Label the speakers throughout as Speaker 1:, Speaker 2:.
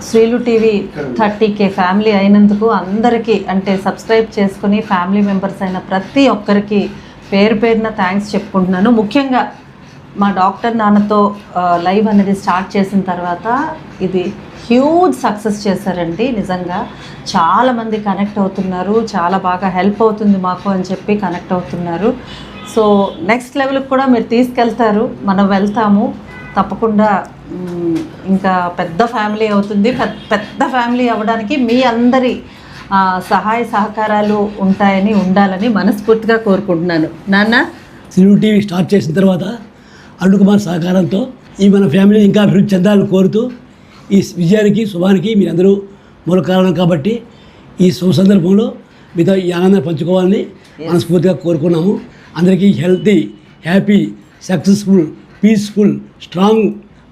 Speaker 1: శ్రీలు TV 30K family అయినందుకు అందరికీ అంటే సబ్స్క్రైబ్ చేసుకుని ఫ్యామిలీ మెంబర్స్ అయిన ప్రతి ఒక్కరికి పేరు పేరున థ్యాంక్స్ చెప్పుకుంటున్నాను. ముఖ్యంగా మా డాక్టర్ నాన్నతో లైవ్ అనేది స్టార్ట్ చేసిన తర్వాత ఇది హ్యూజ్ సక్సెస్ చేశారండి. నిజంగా చాలామంది కనెక్ట్ అవుతున్నారు, చాలా బాగా హెల్ప్ అవుతుంది మాకు అని చెప్పి కనెక్ట్ అవుతున్నారు. సో నెక్స్ట్ లెవెల్కి కూడా మీరు తీసుకెళ్తారు, మనం వెళ్తాము తప్పకుండా. ఇంకా పెద్ద ఫ్యామిలీ అవుతుంది. పెద్ద ఫ్యామిలీ అవ్వడానికి మీ అందరి సహాయ సహకారాలు ఉండాలని మనస్ఫూర్తిగా కోరుకుంటున్నాను. నాన్న,
Speaker 2: శ్రీలు టీవీ స్టార్ట్ చేసిన తర్వాత అరుణ్ కుమార్ సహకారంతో ఈ మన ఫ్యామిలీ ఇంకా అభివృద్ధి చెందాలని కోరుతూ ఈ విజయానికి శుభానికి మీరందరూ మూల కారణం కాబట్టి ఈ శుభ సందర్భంలో మీతో ఈ ఆనందాన్ని పంచుకోవాలని మనస్ఫూర్తిగా కోరుకున్నాము. అందరికీ healthy, happy, successful, peaceful, strong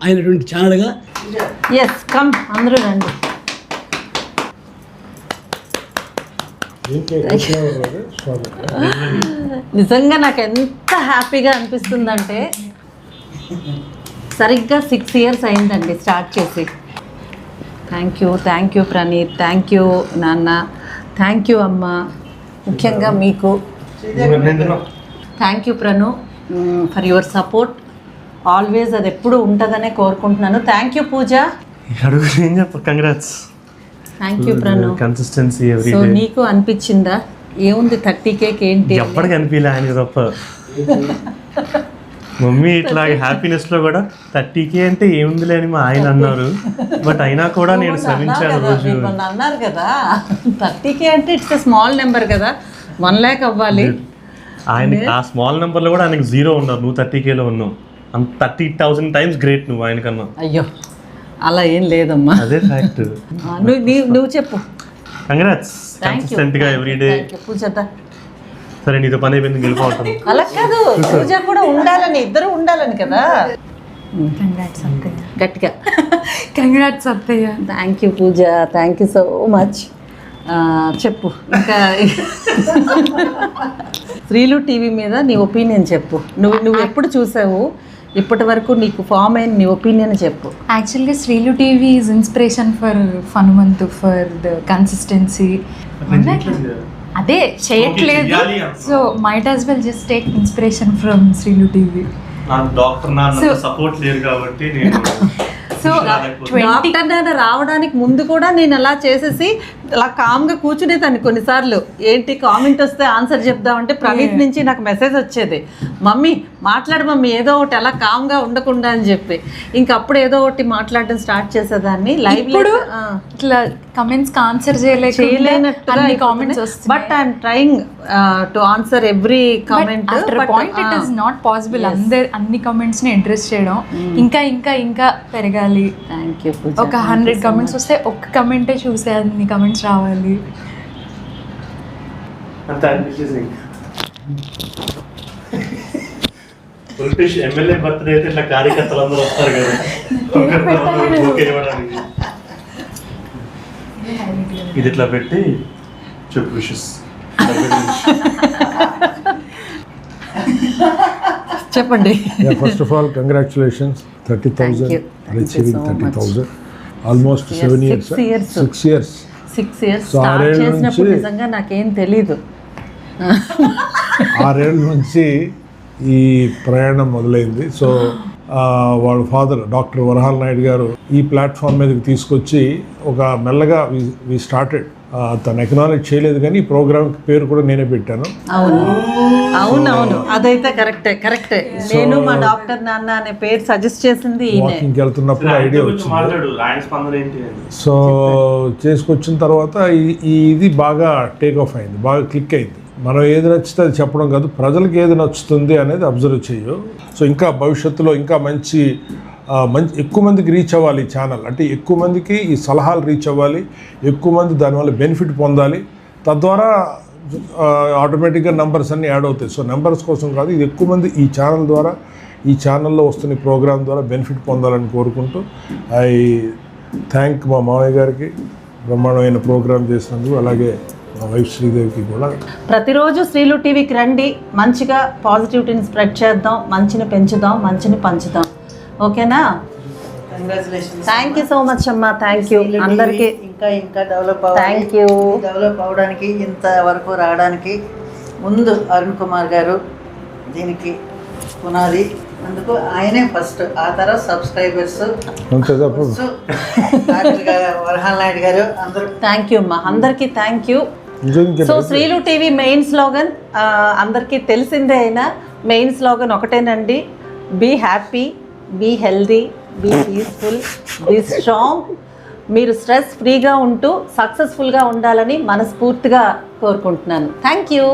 Speaker 2: అయినటువంటి ఛానల్గా
Speaker 1: ఎస్ కమ్ అందరూ రండి. నిజంగా నాకు ఎంత హ్యాపీగా అనిపిస్తుందంటే సరిగ్గా 6 years అయిందండి స్టార్ట్ చేసి. Thank you Praneeth, thank you నాన్న, థ్యాంక్ యూ అమ్మ, ముఖ్యంగా మీకు thank you Pranu for your support always. అది ఎప్పుడు ఉంటుందనే కోరుకుంటున్నాను. Thank you Pooja.
Speaker 3: Congrats.
Speaker 1: Thank you Pranu.
Speaker 3: Consistency every
Speaker 1: so
Speaker 3: day.
Speaker 1: నీకు అనిపించిందా ఏముంది 30K ఏంటి?
Speaker 3: ఎప్పటికీ అనిపించలే ఆయన తప్ప. మమ్మీ ఇట్లా హ్యాపీనెస్ లో కూడా 30K అంటే ఏముందిలే అని మా ఆయన అన్నారు. బట్ అయినా కూడా నేను శ్రమించాను రోజు.
Speaker 1: అన్నారు కదా 30K అంటే ఇట్స్ స్మాల్ నెంబర్ కదా, 1 lakh అవ్వాలి.
Speaker 3: ఆయన ఆ స్మాల్ నెంబర్ లో కూడా ఆయనకు 0 ఉన్నారు, నువ్వు 30Kలో ఉన్నావు. 30,000 times గ్రేట్ నువ్వు ఆయనకన్నా.
Speaker 1: అయ్యో అలా ఏం లేదమ్మా,
Speaker 3: అదే ఫ్యాక్ట్.
Speaker 1: నువ్వు చెప్పు.
Speaker 3: కంగ్రాట్స్. కన్సిస్టెంట్ గా ఎవ్రీ డే.
Speaker 1: పూజ
Speaker 3: సరే నీతో పని అయిపోయింది, వెళ్ళిపోతాను.
Speaker 1: అలా కాదు, పూజ కూడా ఉండాలని, ఇద్దరు ఉండాలని కదా.
Speaker 4: కంగ్రాట్స్ అత్తయ్య.
Speaker 1: గట్టిగా
Speaker 4: కంగ్రాట్స్ అత్తయ్య.
Speaker 1: Thank you Pooja, thank you so much. చెప్పు ఇంకా శ్రీలు టీవీ మీద నీ ఒపీనియన్ చెప్పు. నువ్వు ఎప్పుడు చూసావు, ఇప్పటి వరకు నీకు ఫామ్ అయిన నీ ఒపీనియన్ చెప్పు.
Speaker 4: యాక్చువల్గా Srilu TV is inspiration for Hanumanthu, for the consistency. అదే చేయట్లేదు, so might as well just take inspiration from Srilu TV.
Speaker 3: నాకు డాక్టర్ నాన్న సపోర్ట్ లేదు కాబట్టి నేను
Speaker 4: సో
Speaker 1: డాక్టర్ నాన్న రావడానికి ముందు కూడా నేను అలా చేసేసి అలా కామ్గా కూర్చునేదాన్ని. కొన్నిసార్లు ఏంటి కామెంట్ వస్తే ఆన్సర్ చెప్దామంటే ప్రణీత్ నుంచి నాకు మెసేజ్ వచ్చేది, మమ్మీ మాట్లాడు మమ్మీ ఏదో ఒకటి, అలా కామ్గా ఉండకుండా అని చెప్పి. ఇంకప్పుడు ఏదో ఒకటి మాట్లాడడం స్టార్ట్ చేసేదాన్ని. లైవ్
Speaker 4: ఇట్లా కమెంట్స్ కి ఆన్సర్ చేయలేనట్టుగా కామెంట్స్ వస్తాయి.
Speaker 1: But I'm trying to answer every comment.
Speaker 4: Point it is not possible అన్ని కామెంట్స్ ని అడ్రస్ చేయడం. ఇంకా ఇంకా ఇంకా పెరగాలి.
Speaker 1: Thank you.
Speaker 4: ఒక 100 comments వస్తే ఒక్క కమెంటే చూసే అన్ని కమెంట్స్ రావాలి.
Speaker 3: ఎమ్మెల్యే బర్త్డే అయితే ఇట్లా కార్యకర్తలు అందరూ వస్తారు కదా. ఇది ఇట్లా పెట్టి చెప్పు విషెస్.
Speaker 1: చెప్పండి.
Speaker 5: First of all congratulations, 30,000 achieving 30,000 almost 7 years. 6 years
Speaker 1: start చేసినప్పుడు నిజంగా నాకేం తెలీదు.
Speaker 5: 6 ఏళ్ళ నుంచి ఈ ప్రయాణం మొదలైంది. సో వాళ్ళ ఫాదర్ డాక్టర్ వరహాల్ నాయుడు గారు ఈ ప్లాట్ఫామ్ మీదకి తీసుకొచ్చి ఒక మెల్లగా వి స్టార్టెడ్. తను ఎకనాలెడ్జ్ చేయలేదు కానీ ఈ ప్రోగ్రామ్ పేరు కూడా నేనే పెట్టాను.
Speaker 1: అవునవును, అదైతే కరెక్టే. నేను మా డాక్టర్ నాన్న అనే పేరు సజెస్ట్ చేసింది
Speaker 5: వాకింగ్కి వెళ్తున్నప్పుడు ఐడియా వచ్చింది. సో చేసుకొచ్చిన తర్వాత ఇది బాగా టేక్ ఆఫ్ అయింది, బాగా క్లిక్ అయింది. మనం ఏది నచ్చితే అది చెప్పడం కాదు, ప్రజలకు ఏది నచ్చుతుంది అనేది అబ్జర్వ్ చేయు. సో ఇంకా భవిష్యత్తులో ఇంకా మంచి ఎక్కువ మందికి రీచ్ అవ్వాలి ఈ ఛానల్. అంటే ఎక్కువ మందికి ఈ సలహాలు రీచ్ అవ్వాలి, ఎక్కువ మంది దానివల్ల బెనిఫిట్ పొందాలి. తద్వారా ఆటోమేటిక్గా నెంబర్స్ అన్నీ యాడ్ అవుతాయి. సో నెంబర్స్ కోసం కాదు, ఇది ఎక్కువ మంది ఈ ఛానల్ ద్వారా, ఈ ఛానల్లో వస్తున్న ప్రోగ్రామ్ ద్వారా బెనిఫిట్ పొందాలని కోరుకుంటూ ఐ థ్యాంక్ మా మామయ్య గారికి బ్రహ్మాండమైన ప్రోగ్రామ్ చేసినందుకు, అలాగే మా వైఫ్ శ్రీదేవికి కూడా.
Speaker 1: ప్రతిరోజు శ్రీలు టీవీకి రండి, మంచిగా పాజిటివిటీని స్ప్రెడ్ చేద్దాం, మంచిని పెంచుదాం, మంచిని పంచుదాం. ఓకేనా?
Speaker 6: Congratulations.
Speaker 1: Thank you so much అమ్మా. థ్యాంక్ యూ అందరికీ.
Speaker 6: ఇంకా ఇంకా డెవలప్ అవ్వాలి.
Speaker 1: Thank you.
Speaker 6: డెవలప్ అవడానికి ఇంత వరకు రావడానికి ముందు అరుణ్ కుమార్ గారు దీనికి పునాది. అందుకు ఆయనే ఫస్ట్, ఆ తర్వాత సబ్స్క్రైబర్స్,
Speaker 5: అంతే తప్ప
Speaker 6: వరహాల్ నాయుడు గారు అందరూ.
Speaker 1: థ్యాంక్ యూ అమ్మా, అందరికీ thank you. So Srilu TV main slogan అందరికీ తెలిసిందే అయినా మెయిన్ స్లోగన్ ఒకటేనండి, be happy, be healthy, be peaceful, be strong. మీరు స్ట్రెస్ ఫ్రీగా ఉంటూ సక్సెస్ఫుల్గా ఉండాలని మనస్ఫూర్తిగా కోరుకుంటున్నాను. Thank you.